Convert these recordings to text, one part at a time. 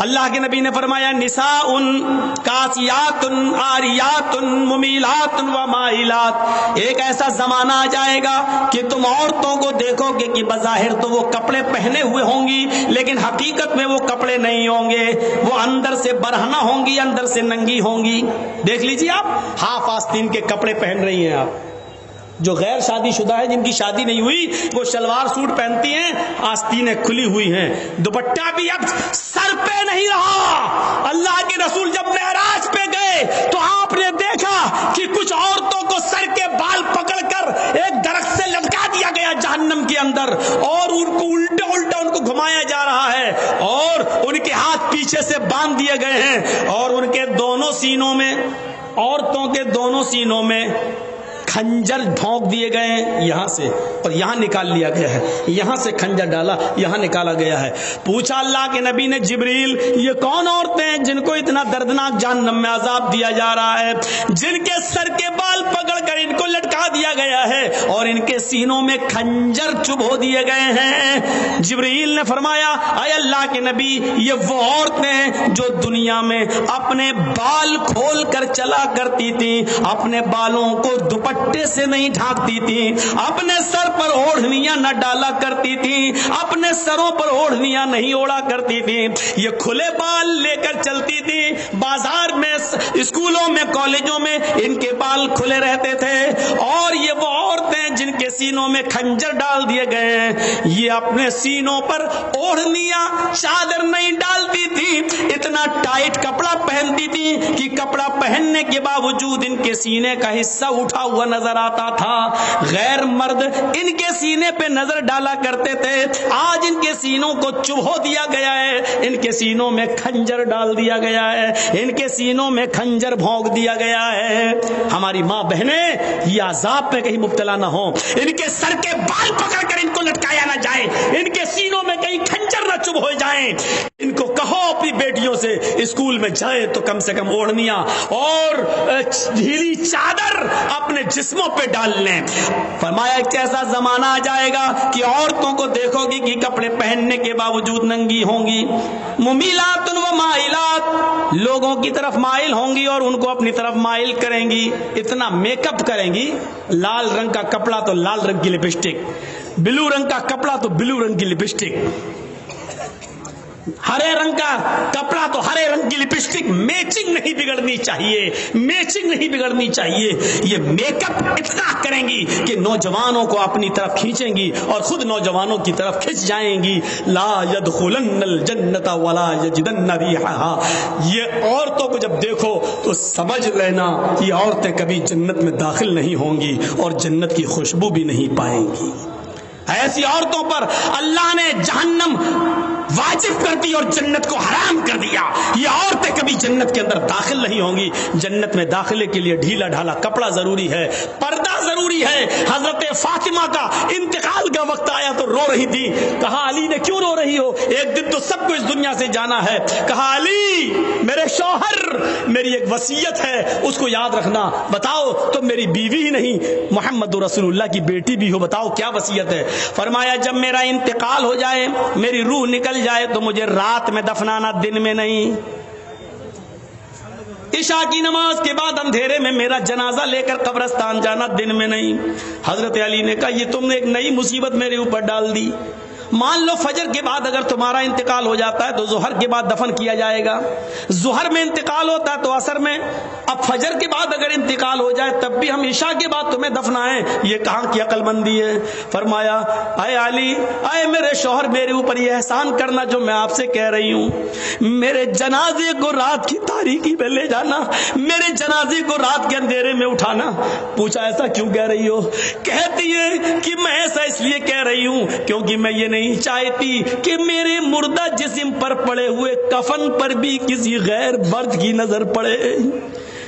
اللہ کے نبی نے فرمایا نساء کاسیات عاریات ممیلات و مائلات، ایک ایسا زمانہ آ جائے گا کہ تم عورتوں کو دیکھو گے کہ بظاہر تو وہ کپڑے پہنے ہوئے ہوں گی لیکن حقیقت میں وہ کپڑے نہیں ہوں گے، وہ اندر سے برہنہ ہوں گی، اندر سے ننگی ہوں گی۔ دیکھ لیجیے آپ ہاف آستین کے کپڑے پہن رہی ہیں آپ، جو غیر شادی شدہ ہے جن کی شادی نہیں ہوئی وہ شلوار سوٹ پہنتی ہیں، آستینیں کھلی ہوئی ہیں، دوپٹہ بھی اب سر پہ نہیں رہا۔ اللہ کے رسول جب معراج پہ گئے تو آپ نے دیکھا کہ کچھ عورتوں کو سر کے بال پکڑ کر ایک درخت سے لٹکا دیا گیا جہنم کے اندر، اور ان کو الٹا الٹا ان کو گھمایا جا رہا ہے، اور ان کے ہاتھ پیچھے سے باندھ دیے گئے ہیں، اور ان کے دونوں سینوں میں، عورتوں کے دونوں سینوں میں کھنجر ڈھونک دیے گئے ہیں یہاں سے، اور یہاں نکال لیا گیا ہے، یہاں سے کھنجر ڈالا یہاں نکالا گیا ہے۔ پوچھا اللہ کے نبی نے جبریل یہ کون عورتیں ہیں جن کو اتنا دردناک جہنم میں عذاب دیا جا رہا ہے، جن کے سر کے بال پکڑ کر ان کو لٹکا دیا گیا ہے اور ان کے سینوں میں کھنجر چبھو دیے گئے ہیں؟ جبریل نے فرمایا اے اللہ کے نبی یہ وہ عورتیں ہیں جو دنیا میں اپنے بال کھول کر چلا کرتی تھیں، اپنے بالوں کو دوپٹے سے نہیں ڈھانکتی تھی، اپنے سر پر اوڑھنیاں نہ ڈالا کرتی تھی، اپنے سروں پر اوڑھنیاں نہیں اوڑا کرتی تھی، یہ کھلے بال لے کر چلتی تھی، بازار میں، اسکولوں میں، کالجوں میں ان کے بال کھلے رہتے تھے۔ اور یہ وہ عورتیں جن کے سینوں میں کھنجر ڈال دیے گئے ہیں، یہ اپنے سینوں پر اوڑھنیاں چادر نہیں ڈالتی تھی، اتنا ٹائٹ کپڑا پہنتی تھی کہ کپڑا پہننے کے باوجود ان کے سینے کا حصہ اٹھا ہوا نظر آتا تھا۔ غیر مرد ان کے سینے پہ نظر ڈالا کرتے تھے، آج ان کے سینوں کو چبھو دیا گیا ہے، ان کے سینوں میں کھنجر ڈال دیا گیا ہے، ان کے سینوں میں کھنجر بھونک دیا گیا ہے۔ ہماری ماں بہنیں یہ عذاب پہ کہیں مبتلا نہ ہوں، ان کے سر کے بال پکڑ کر ان کو لٹکایا نہ جائے، ان کے سینوں میں کہیں کھنجر نہ چبھو جائیں۔ ان کو کہو اپنی بیٹیوں سے اسکول میں جائے تو کم سے کم اوڑھنیاں اور ڈھیلی چادر اپنے جسموں پہ ڈال لیں۔ فرمایا ایک ایسا زمانہ آ جائے گا کہ عورتوں کو دیکھو گی کہ کپڑے پہننے کے باوجود ننگی ہوں گی، ممیلات و مائلات، لوگوں کی طرف مائل ہوں گی اور ان کو اپنی طرف مائل کریں گی، اتنا میک اپ کریں گی، لال رنگ کا کپڑا تو لال رنگ کی لپسٹک، بلو رنگ کا کپڑا تو بلو رنگ کی لپسٹک، ہرے رنگ کا کپڑا تو ہرے رنگ کی لپسٹک، میچنگ نہیں بگڑنی چاہیے، میچنگ نہیں بگڑنی چاہیے۔ یہ میک اپ اتنا کریں گی کہ نوجوانوں کو اپنی طرف کھینچیں گی اور خود نوجوانوں کی طرف کھنچ جائیں گی۔ لا يدخلن الجنت ولا یجدن ریحھا، یہ عورتوں کو جب دیکھو تو سمجھ لینا یہ عورتیں کبھی جنت میں داخل نہیں ہوں گی اور جنت کی خوشبو بھی نہیں پائیں گی۔ ایسی عورتوں پر اللہ نے جہنم واجب کر دی اور جنت کو حرام کر دیا، یہ عورتیں کبھی جنت کے اندر داخل نہیں ہوں گی۔ جنت میں داخلے کے لیے ڈھیلا ڈھالا کپڑا ضروری ہے، پردہ ضروری ہے۔ حضرت فاطمہ کا انتقال کا وقت آیا تو رو رہی تھی، کہا علی نے کیوں رو رہی ہو، ایک دن تو سب کو اس دنیا سے جانا ہے۔ کہا علی میرے شوہر میری ایک وصیت ہے اس کو یاد رکھنا، بتاؤ تم میری بیوی ہی نہیں محمد رسول اللہ کی بیٹی بھی ہو، بتاؤ کیا وصیت ہے؟ فرمایا جب میرا انتقال ہو جائے، میری روح نکل جائے تو مجھے رات میں دفنانا، دن میں نہیں۔ عشاء کی نماز کے بعد اندھیرے میں میرا جنازہ لے کر قبرستان جانا، دن میں نہیں۔ حضرت علی نے کہا یہ تم نے ایک نئی مصیبت میرے اوپر ڈال دی، مان لو فجر کے بعد اگر تمہارا انتقال ہو جاتا ہے تو ظہر کے بعد دفن کیا جائے گا، ظہر میں انتقال ہوتا ہے تو عصر میں، اب فجر کے بعد اگر انتقال ہو جائے تب بھی ہم عشاء کے بعد تمہیں دفنائیں، یہ کہاں کی عقل مندی ہے؟ فرمایا اے علی، اے میرے شوہر، میرے اوپر یہ احسان کرنا جو میں آپ سے کہہ رہی ہوں، میرے جنازے کو رات کی تاریکی میں لے جانا، میرے جنازے کو رات کے اندھیرے میں اٹھانا۔ پوچھا ایسا کیوں کہہ رہی ہو؟ کہتی ہے کہ میں ایسا اس لیے کہہ رہی ہوں کیونکہ میں یہ نہیں چاہتی کہ میرے مردہ جسم پر پڑے ہوئے کفن پر بھی کسی غیر مرد کی نظر پڑے،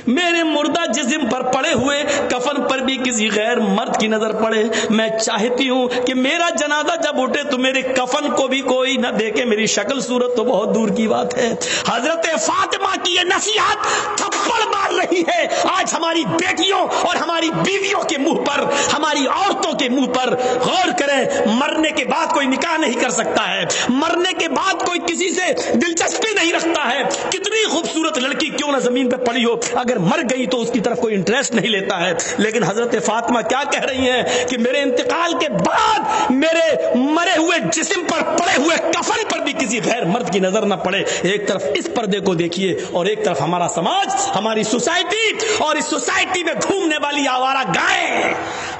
میرے مردہ جسم پر پڑے ہوئے کفن پر بھی کسی غیر مرد کی نظر پڑے۔ میں چاہتی ہوں کہ میرا جنازہ جب اٹھے تو میرے کفن کو بھی کوئی نہ دیکھے، میری شکل صورت تو بہت دور کی بات ہے۔ حضرت فاطمہ کی یہ نصیحت تھپڑ مار رہی ہے آج ہماری بیٹیوں اور ہماری بیویوں کے منہ پر, ہماری عورتوں کے منہ پر غور کریں. مرنے کے بعد کوئی نکاح نہیں کر سکتا ہے, مرنے کے بعد کوئی کسی سے دلچسپی نہیں رکھتا ہے. کتنی خوبصورت لڑکی کیوں نہ زمین پہ پڑی ہو, اگر مر گئی تو اس کی طرف کوئی انٹرسٹ نہیں لیتا ہے. لیکن حضرت فاطمہ کیا کہہ رہی ہیں کہ میرے انتقال کے بعد میرے مرے ہوئے جسم پر پڑے ہوئے کفن پر بھی کسی غیر مرد کی نظر نہ پڑے. ایک طرف اس پردے کو دیکھیے اور ایک طرف ہمارا سماج, ہماری سوسائٹی, اور اس سوسائٹی میں گھومنے والی آوارہ گائیں,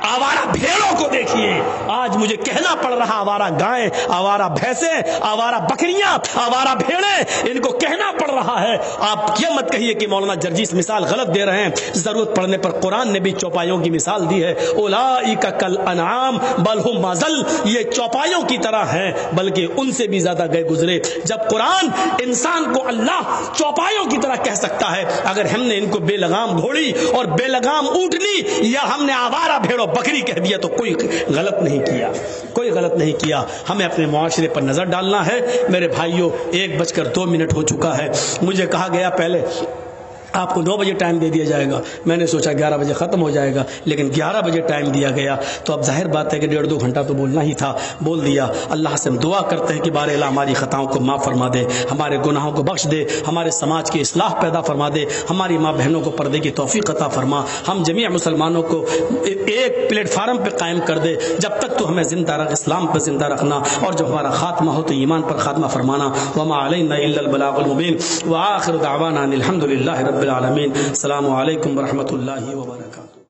آوارہ بھیڑوں کو دیکھیے. آج مجھے کہنا پڑ رہا آوارہ گائیں, آوارہ بھینسیں, آوارہ بکریاں, آوارہ بھیڑیں, ان کو کہنا پڑ رہا ہے. آپ یہ مت کہیے کہ مولانا جرجیس مثال غلط دے رہے ہیں. ضرورت پڑنے پر قرآن نے بھی چوپایوں کی مثال دی ہے. اولئک کالانعام بل ہم اضل, یہ چوپایوں کی طرح ہیں بلکہ ان سے بھی زیادہ گئے گزرے. جب قرآن انسان کو اللہ چوپایوں کی طرح کہہ سکتا ہے, اگر ہم نے ان کو بے لگام گھوڑی اور بے لگام اونٹنی یا ہم نے آوارہ بھیڑوں بکری کہہ دیا تو کوئی غلط نہیں کیا, کوئی غلط نہیں کیا. ہمیں اپنے معاشرے پر نظر ڈالنا ہے. میرے بھائیوں, 1:02 ہو چکا ہے. مجھے کہا گیا پہلے آپ کو 9 بجے ٹائم دے دیا جائے گا. میں نے سوچا 11 بجے ختم ہو جائے گا, لیکن 11 بجے ٹائم دیا گیا تو اب ظاہر بات ہے کہ 1.5-2 گھنٹہ تو بولنا ہی تھا, بول دیا. اللہ سے ہم دعا کرتے ہیں کہ بار الہ ہماری خطاؤں کو معاف فرما دے, ہمارے گناہوں کو بخش دے, ہمارے سماج کی اصلاح پیدا فرما دے, ہماری ماں بہنوں کو پردے کی توفیق عطا فرما, ہم جمیع مسلمانوں کو ایک پلیٹ فارم پہ قائم کر دے. جب تک تو ہمیں زندہ رکھ, اسلام پر زندہ رکھنا, اور جب ہمارا خاتمہ ہو تو ایمان پر خاتمہ فرمانا. وما علینا الا البلاغ المبین وآخر دعوانا الحمد للہ رب العالمین. السلام علیکم ورحمۃ اللہ وبرکاتہ.